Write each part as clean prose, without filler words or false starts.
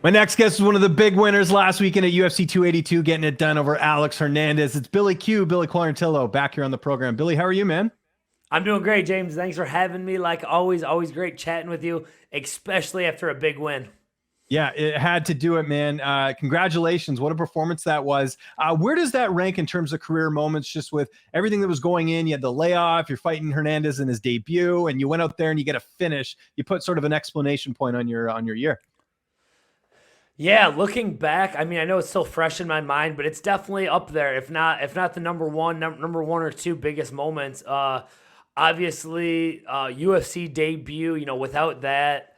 My next guest is one of the big winners last weekend at UFC 282, getting it done over Alex Hernandez. It's Billy Quarantillo, back here on the program. Billy, how are you, man? I'm doing great, James. Thanks for having me. Like always, always great chatting with you, especially after a big win. Yeah, it had to do it, man. Congratulations. What a performance that was. Where does that rank in terms of career moments, just with everything that was going in? You had the layoff, you're fighting Hernandez in his debut, and you went out there and you get a finish. You put sort of an exclamation point on your year. Yeah, looking back, I mean, I know it's still fresh in my mind, but it's definitely up there. If not the number one or two biggest moments. Obviously, UFC debut. Without that,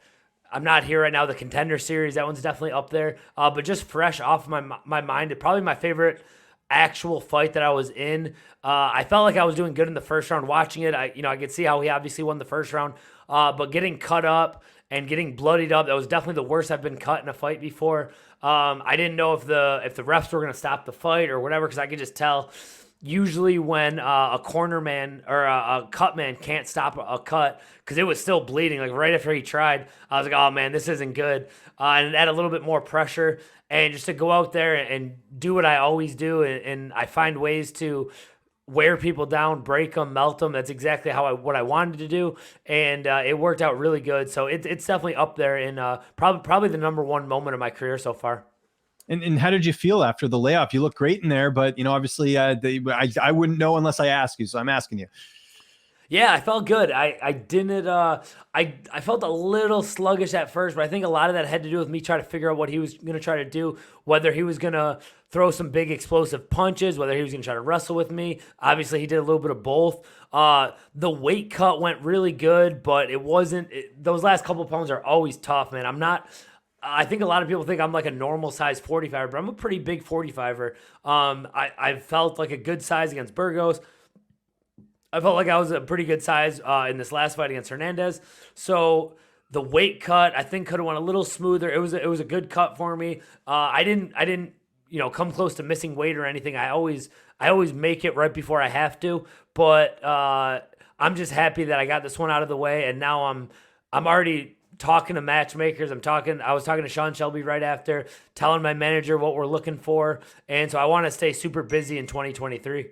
I'm not here right now. The Contender Series, that one's definitely up there. But just fresh off my mind, probably my favorite actual fight that I was in. I felt like I was doing good in the first round. Watching it, I could see how he obviously won the first round, but getting cut up and getting bloodied up, that was definitely the worst I've been cut in a fight before. I didn't know if the refs were going to stop the fight or whatever, because I could just tell. Usually when a corner man or a cut man can't stop a cut because it was still bleeding, like right after he tried, I was like, oh man, this isn't good. And it added a little bit more pressure. And just to go out there and do what I always do, and I find ways to wear people down, break them, melt them. That's exactly what I wanted to do, and it worked out really good. So it's definitely up there in probably the number one moment of my career so far. And how did you feel after the layoff? You look great in there, but obviously, I wouldn't know unless I ask you. So I'm asking you. Yeah, I felt good. I didn't I felt a little sluggish at first, but I think a lot of that had to do with me trying to figure out what he was gonna try to do, whether he was gonna throw some big explosive punches, whether he was gonna try to wrestle with me. Obviously he did a little bit of both. The weight cut went really good, but it wasn't those last couple of pounds are always tough, man. I think a lot of people think I'm like a normal size 45er, but I'm a pretty big 45er. I felt like a good size against Burgos. I felt like I was a pretty good size in this last fight against Hernandez. So the weight cut I think could have went a little smoother. It was a good cut for me. I didn't come close to missing weight or anything. I always make it right before I have to. But I'm just happy that I got this one out of the way, and now I'm already talking to matchmakers. I was talking to Sean Shelby right after, telling my manager what we're looking for, and so I want to stay super busy in 2023.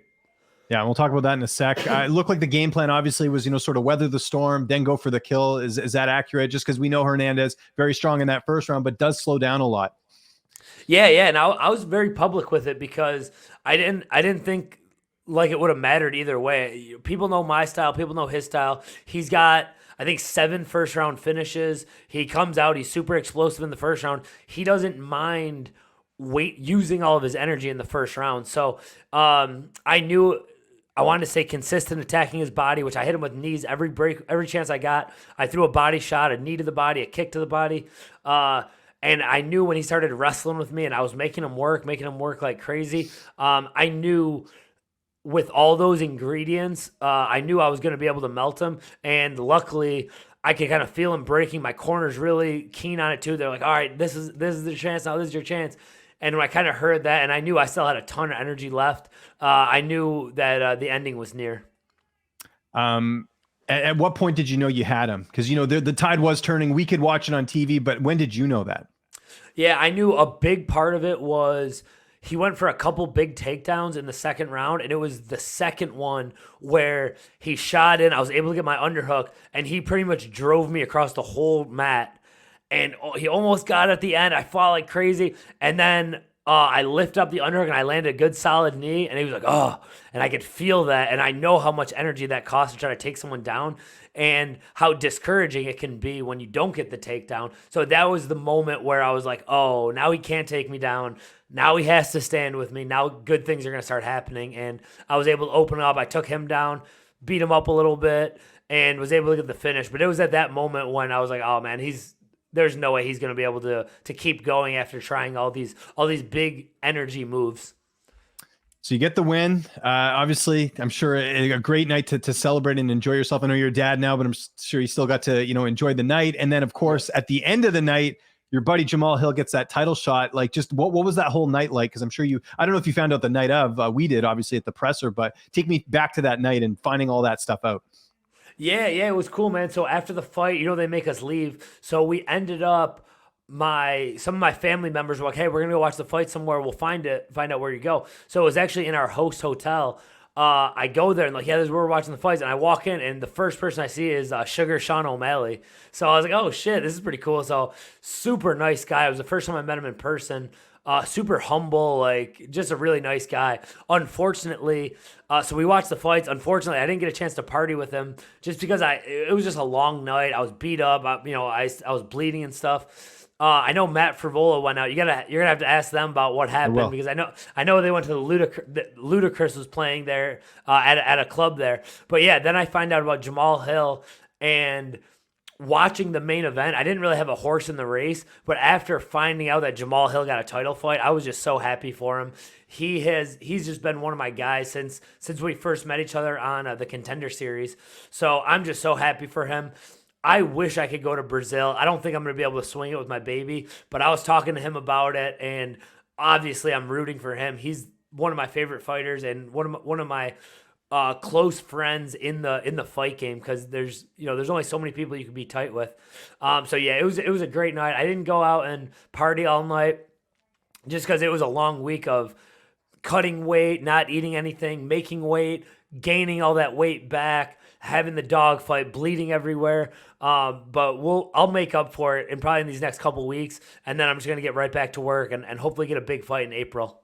Yeah, we'll talk about that in a sec. It looked like the game plan obviously was, sort of weather the storm, then go for the kill. Is that accurate? Just because we know Hernandez very strong in that first round, but does slow down a lot. Yeah, yeah, and I was very public with it because I didn't think like it would have mattered either way. People know my style, people know his style. He's got I think seven first round finishes. He comes out, he's super explosive in the first round. He doesn't mind using all of his energy in the first round. So I knew I wanted to stay consistent attacking his body, which I hit him with knees every chance I got. I threw a body shot, a knee to the body, a kick to the body. And I knew when he started wrestling with me and I was making him work like crazy, I knew with all those ingredients, I knew I was going to be able to melt him. And luckily, I could kind of feel him breaking. My corner's really keen on it too. They're like, all right, this is the chance now. This is your chance. And when I kind of heard that, and I knew I still had a ton of energy left, I knew that the ending was near. At what point did you know you had him? Because the tide was turning. We could watch it on TV, but when did you know that? Yeah, I knew a big part of it was he went for a couple big takedowns in the second round, and it was the second one where he shot in. I was able to get my underhook, and he pretty much drove me across the whole mat. And he almost got it at the end. I fought like crazy, and then I lift up the underhook and I landed a good solid knee, and he was like, oh, and I could feel that, and I know how much energy that costs to try to take someone down and how discouraging it can be when you don't get the takedown. So that was the moment where I was like, oh, now he can't take me down. Now he has to stand with me. Now good things are going to start happening. And I was able to open up. I took him down, beat him up a little bit, and was able to get the finish. But it was at that moment when I was like, oh, man, there's no way he's going to be able to keep going after trying all these big energy moves. So you get the win. Obviously, I'm sure a great night to celebrate and enjoy yourself. I know you're a dad now, but I'm sure you still got to enjoy the night. And then, of course, at the end of the night, your buddy Jamal Hill gets that title shot. Like, just what was that whole night like? Because I'm sure I don't know if you found out the night of. We did, obviously, at the presser, but take me back to that night and finding all that stuff out. Yeah, yeah, it was cool, man. So after the fight, they make us leave. So we ended up some of my family members were like, "Hey, we're gonna go watch the fight somewhere. We'll find out where you go." So it was actually in our host hotel. I go there and like, yeah, this is where we're watching the fights. And I walk in, and the first person I see is Sugar Sean O'Malley. So I was like, oh shit, this is pretty cool. So super nice guy. It was the first time I met him in person. Super humble, like just a really nice guy. Unfortunately, so we watched the fights. Unfortunately, I didn't get a chance to party with him just because it was just a long night. I was beat up. I was bleeding and stuff. I know Matt Frivola went out. You're gonna have to ask them about what happened because I know they went to Ludacris was playing there at a club there. But yeah, then I find out about Jamal Hill and watching the main event. I didn't really have a horse in the race, but after finding out that Jamal Hill got a title fight, I was just so happy for him. He's just been one of my guys since we first met each other on the Contender Series. So I'm just so happy for him. I wish I could go to Brazil. I don't think I'm going to be able to swing it with my baby, but I was talking to him about it, and obviously I'm rooting for him. He's one of my favorite fighters and one of my close friends in the fight game because there's only so many people you can be tight with. So yeah, it was a great night. I didn't go out and party all night just because it was a long week of cutting weight, not eating anything, making weight, gaining all that weight back, having the dog fight, bleeding everywhere. But I'll make up for it in probably in these next couple weeks, and then I'm just gonna get right back to work and hopefully get a big fight in April.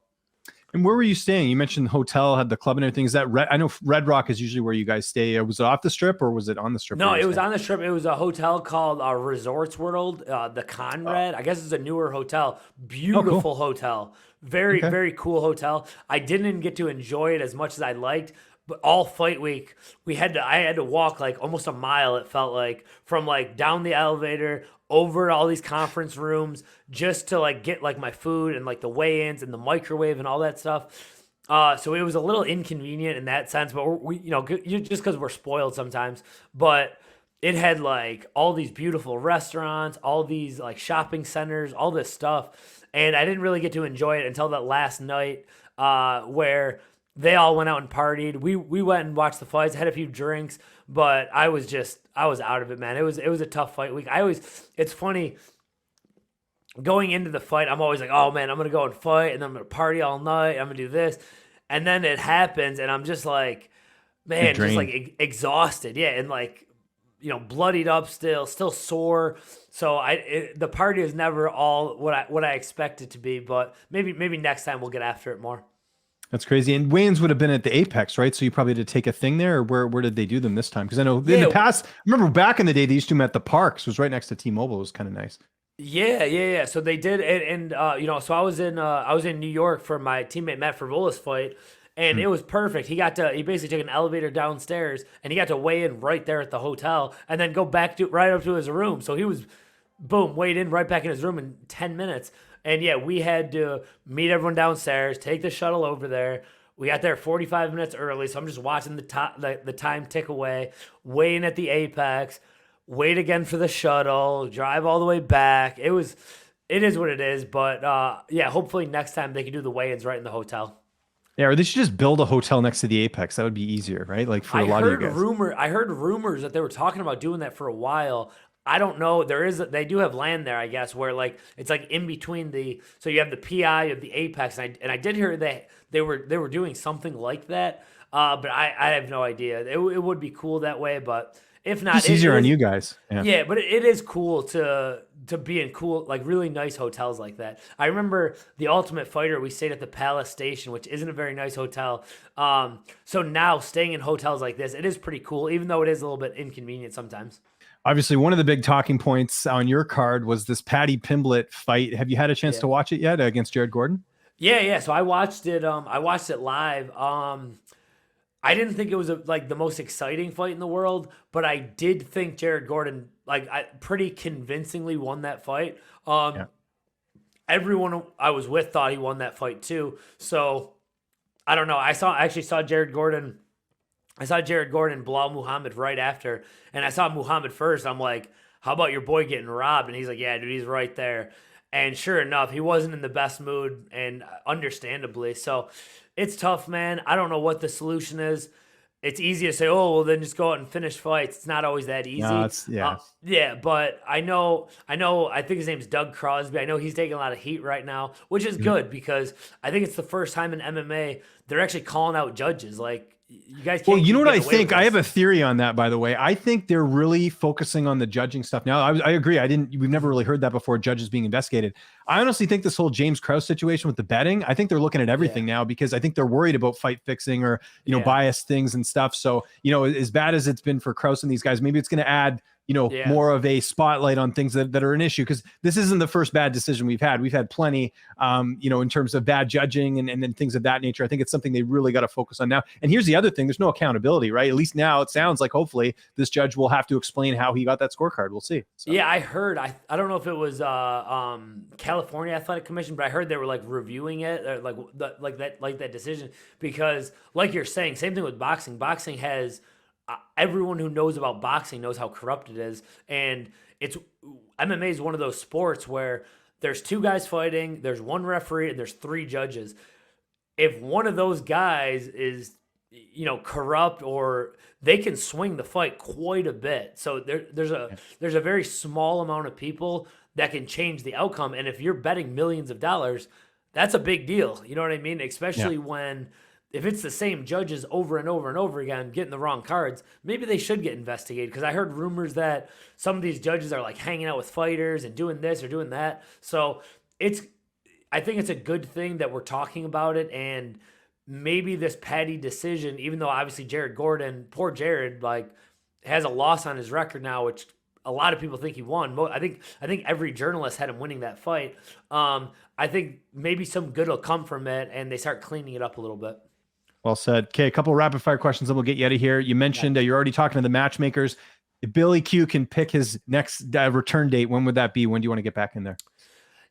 And where were you staying? You mentioned the hotel, had the club and everything. Is that I know Red Rock is usually where you guys stay. Was it off the strip or was it on the strip? No, it was on the strip. It was a hotel called Resorts World, the Conrad. I guess it's a newer hotel. Beautiful hotel. Very cool hotel. I didn't get to enjoy it as much as I liked. But all fight week, I had to walk like almost a mile, it felt like, from like down the elevator over all these conference rooms just to like get like my food and like the weigh-ins and the microwave and all that stuff. So it was a little inconvenient in that sense, but we just because we're spoiled sometimes. But it had like all these beautiful restaurants, all these like shopping centers, all this stuff, and I didn't really get to enjoy it until that last night where they all went out and partied. We went and watched the fights, had a few drinks, but I was out of it, man. It was a tough fight week. It's funny going into the fight. I'm always like, oh man, I'm gonna go and fight, and then I'm gonna party all night. I'm gonna do this, and then it happens, and I'm just like, man, just like exhausted, yeah, and like bloodied up, still sore. So the party is never all what I expect it to be, but maybe next time we'll get after it more. That's crazy. And Wayne's would have been at the Apex, right? So you probably had to take a thing there, or where did they do them this time? Because I know in the past, I remember back in the day, they used to do them at the Parks. It was right next to T-Mobile. It was kind of nice. Yeah. So they did, and so I was in New York for my teammate Matt Frivola's fight, and it was perfect. He basically took an elevator downstairs, and he got to weigh in right there at the hotel, and then go back right up to his room. So he was, boom, weighed in right back in his room in 10 minutes. And yeah, we had to meet everyone downstairs, take the shuttle over there. We got there 45 minutes early, so I'm just watching the time tick away, waiting at the Apex, wait again for the shuttle, drive all the way back. It is what it is, but yeah, hopefully next time they can do the weigh-ins right in the hotel. Yeah, or they should just build a hotel next to the Apex. That would be easier, right? Like for a lot of you guys. I heard rumors that they were talking about doing that for a while. I don't know. They do have land there, I guess, where like it's like in between so you have the PI, you have the Apex, and I did hear that they were doing something like that. But I have no idea. It would be cool that way, but if not, it's easier on you guys. Yeah, but it is cool to be in cool, like really nice hotels like that. I remember the Ultimate Fighter, we stayed at the Palace Station, which isn't a very nice hotel. So now staying in hotels like this, it is pretty cool, even though it is a little bit inconvenient sometimes. Obviously, one of the big talking points on your card was this Paddy Pimblett fight. Have you had a chance to watch it yet against Jared Gordon? Yeah. So I watched it. I watched it live. I didn't think it was like the most exciting fight in the world, but I did think Jared Gordon pretty convincingly won that fight. Everyone I was with thought he won that fight too. So I don't know. I actually saw Jared Gordon. I saw Jared Gordon blow Muhammad right after, and I saw Muhammad first. I'm like, how about your boy getting robbed? And he's like, yeah, dude, he's right there. And sure enough, he wasn't in the best mood, and understandably. So it's tough, man. I don't know what the solution is. it's easy to say, oh, well, then just go out and finish fights. It's not always that easy. No, it's Yeah, but I think his name's Doug Crosby. I know he's taking a lot of heat right now, which is good because I think it's the first time in MMA they're actually calling out judges. Like, you guys can't. Well, you know keep what I getting away with think? I have this. a theory on that, by the way. I think they're really focusing on the judging stuff now. I agree. We've never really heard that before. Judges being investigated. I honestly think this whole James Krause situation with the betting, I think they're looking at everything now because I think they're worried about fight fixing or, biased things and stuff. So, as bad as it's been for Krause and these guys, maybe it's going to add, more of a spotlight on things that are an issue, because this isn't the first bad decision we've had. We've had plenty, in terms of bad judging and then things of that nature. I think it's something they really got to focus on now. And here's the other thing. There's no accountability, right? At least now it sounds like hopefully this judge will have to explain how he got that scorecard. We'll see. So. Yeah, I heard. I don't know if it was California Athletic Commission, but I heard they were like reviewing it, or like that decision, because like you're saying, same thing with boxing. Boxing has everyone who knows about boxing knows how corrupt it is, and MMA is one of those sports where there's two guys fighting, there's one referee, and there's three judges. If one of those guys is corrupt, or they can swing the fight quite a bit. So there's a very small amount of people that can change the outcome. And if you're betting millions of dollars, that's a big deal. You know what I mean? Especially if it's the same judges over and over and over again getting the wrong cards, maybe they should get investigated. Because I heard rumors that some of these judges are like hanging out with fighters and doing this or doing that. So I think it's a good thing that we're talking about it. And maybe this Patty decision, even though obviously Jared Gordon, poor Jared, like has a loss on his record now, which a lot of people think he won. I think every journalist had him winning that fight. I think maybe some good will come from it, and they start cleaning it up a little bit. Well said. Okay, a couple rapid fire questions, and we'll get you out of here. You mentioned you're already talking to the matchmakers. If Billy Q can pick his next return date, when would that be? When do you want to get back in there?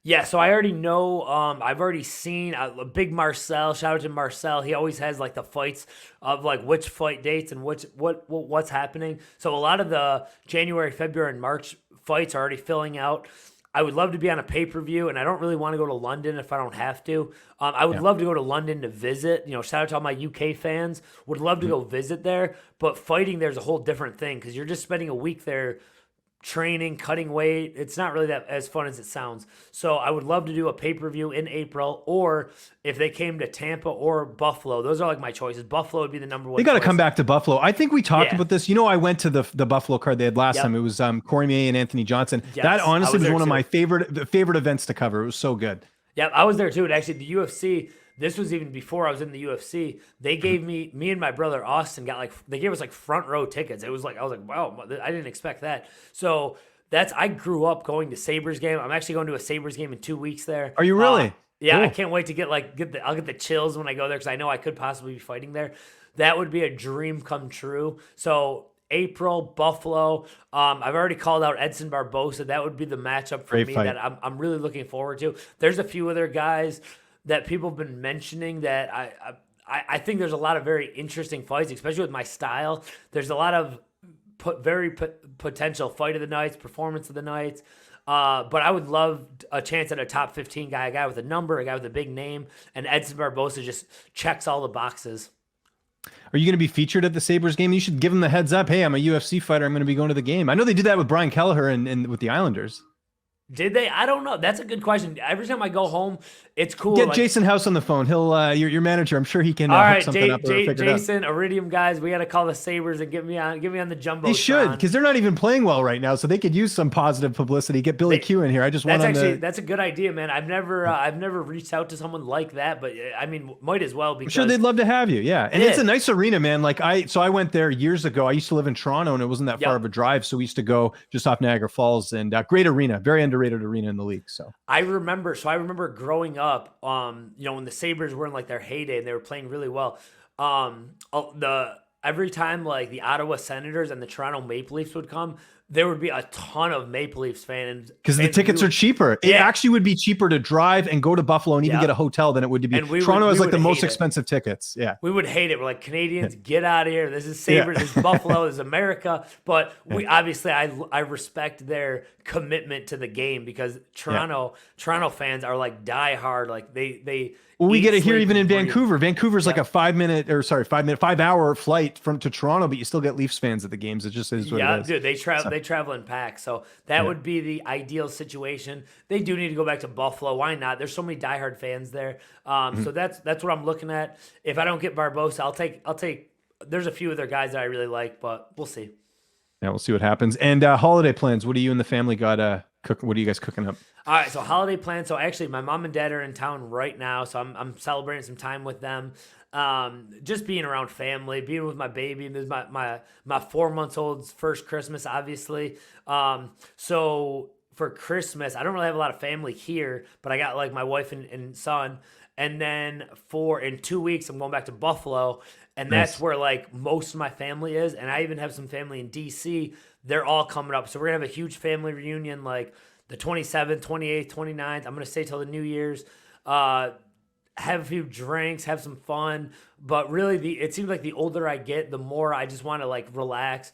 Yeah, so I already know. I've already seen a big Marcel. Shout out to Marcel. He always has like the fights of like which fight dates and what's happening. So a lot of the January, February, and March fights are already filling out. I would love to be on a pay-per-view, and I don't really want to go to London if I don't have to. I would love to go to London to visit. Shout out to all my UK fans. Would love to go visit there, but fighting there's a whole different thing because you're just spending a week there training, cutting weight. It's not really that as fun as it sounds. So I would love to do a pay-per-view in April, or if they came to Tampa or Buffalo. Those are like my choices. Buffalo would be the number one. They got to choice. come back to Buffalo. I think we talked about this. I went to the Buffalo card they had last time. It was Cormier and Anthony Johnson. Yes, that honestly was one too. of my favorite events to cover. It was so good. Yeah, I was there too. And actually, the UFC, this was even before I was in the UFC. They gave me and my brother Austin they gave us like front row tickets. It was like, I was like, wow, I didn't expect that. So I grew up going to Sabres game. I'm actually going to a Sabres game in 2 weeks there. Are you really? Yeah, Cool. I can't wait to I'll get the chills when I go there because I know I could possibly be fighting there. That would be a dream come true. So April, Buffalo. I've already called out Edson Barboza. That would be the matchup for me that I'm really looking forward to. There's a few other guys that people have been mentioning that I think there's a lot of very interesting fights, especially with my style. There's a lot of potential fight of the nights, performance of the nights. But I would love a chance at a top 15 guy, a guy with a number, a guy with a big name, and Edson Barboza just checks all the boxes. Are you going to be featured at the Sabres game? You should give them the heads up. Hey, I'm a UFC fighter. I'm going to be going to the game. I know they did that with Brian Kelleher and with the Islanders. Did they? I don't know. That's a good question. Every time I go home, it's cool. Get Jason House on the phone. He'll your manager. I'm sure he can. All right, hook something up or figure it out. Jason, Iridium guys, we got to call the Sabres and get me on the jumbo. They should, because they're not even playing well right now, so they could use some positive publicity. Get Billy Q in here. I just want that's a good idea, man. I've never reached out to someone like that, but I mean, might as well. Because I'm sure they'd love to have you. Yeah, and it's a nice arena, man. Like I went there years ago. I used to live in Toronto, and it wasn't that far of a drive, so we used to go just off Niagara Falls, and great arena, very underrated arena in the league. So I remember growing up, when the Sabres were in like their heyday and they were playing really well. Every time like the Ottawa Senators and the Toronto Maple Leafs would come, there would be a ton of Maple Leafs fans. Because the tickets are cheaper. It actually would be cheaper to drive and go to Buffalo and even get a hotel than it would to be. Toronto has like the most expensive tickets. Yeah. We would hate it. We're like, Canadians, get out of here. This is Sabres, this is Buffalo, this is America. But we obviously, I respect their commitment to the game because Toronto fans are like diehard. Like they Well, we eat, get it here sleep, even in and breathe. Vancouver. Vancouver's like Yeah. a 5-hour flight to Toronto, but you still get Leafs fans at the games. It just is what it Yeah, is. dude, So, they travel in packs, so that yeah. would be the ideal situation. They do need to go back to Buffalo. Why not? There's so many diehard fans there. Mm-hmm. So that's what I'm looking at. If I don't get Barbosa, I'll take. There's a few other guys that I really like, but we'll see. Yeah, we'll see what happens. And holiday plans. What do you and the family got cook? What are you guys cooking up? All right, so holiday plans. So actually, my mom and dad are in town right now, so I'm celebrating some time with them. Just being around family, being with my baby. This is my 4 months old's first Christmas, obviously. So for Christmas, I don't really have a lot of family here, but I got like my wife and son. And then in 2 weeks, I'm going back to Buffalo, and that's Nice. where like most of my family is. And I even have some family in DC. They're all coming up, so we're gonna have a huge family reunion like the 27th, 28th, 29th. I'm going to stay till the New Year's, have a few drinks, have some fun. But really, it seems like the older I get, the more I just want to like relax,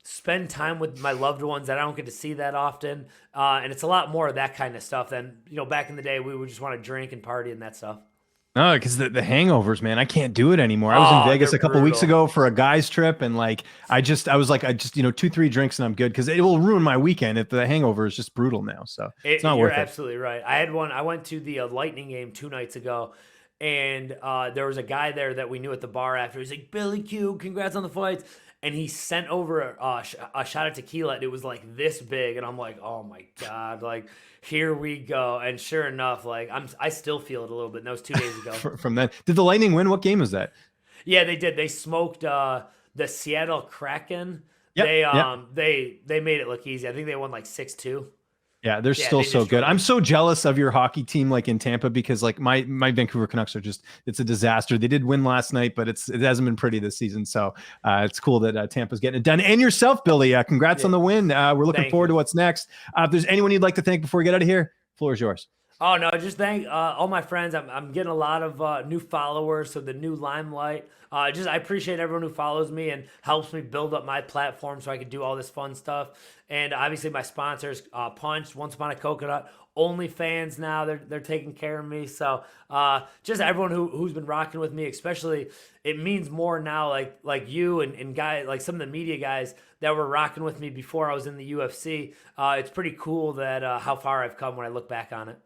spend time with my loved ones that I don't get to see that often. And it's a lot more of that kind of stuff than, back in the day, we would just want to drink and party and that stuff. No, because the hangovers, man, I can't do it anymore. I was in Vegas They're a couple weeks brutal. ago for a guy's trip, and like I just 2-3 drinks and I'm good because it will ruin my weekend if the hangover is just brutal now. So it's not You're worth it. absolutely right. I went to the Lightning game 2 nights ago, and there was a guy there that we knew at the bar after. He's like, Billy Q, congrats on the fights. And he sent over a shot of tequila, and it was like this big. And I'm like, oh my God, like, here we go. And sure enough, like, I still feel it a little bit. And that was 2 days ago. From that, did the Lightning win? What game was that? Yeah, they did. They smoked the Seattle Kraken. Yep. They made it look easy. I think they won like 6-2. Yeah, they're Yeah, still they so destroyed good. I'm them. so jealous of your hockey team, like in Tampa, because like my Vancouver Canucks are it's a disaster. They did win last night, but it hasn't been pretty this season. So it's cool that Tampa's getting it done. And yourself, Billy, congrats on the win. We're looking Thank forward you. to what's next. If there's anyone you'd like to thank before we get out of here, floor is yours. Oh no, just thank all my friends. I'm getting a lot of new followers, so the new limelight. I appreciate everyone who follows me and helps me build up my platform so I can do all this fun stuff. And obviously my sponsors, Punch, Once Upon a Coconut, OnlyFans now, they're taking care of me. So just everyone who's been rocking with me, especially it means more now like you and guys like some of the media guys that were rocking with me before I was in the UFC. It's pretty cool that how far I've come when I look back on it.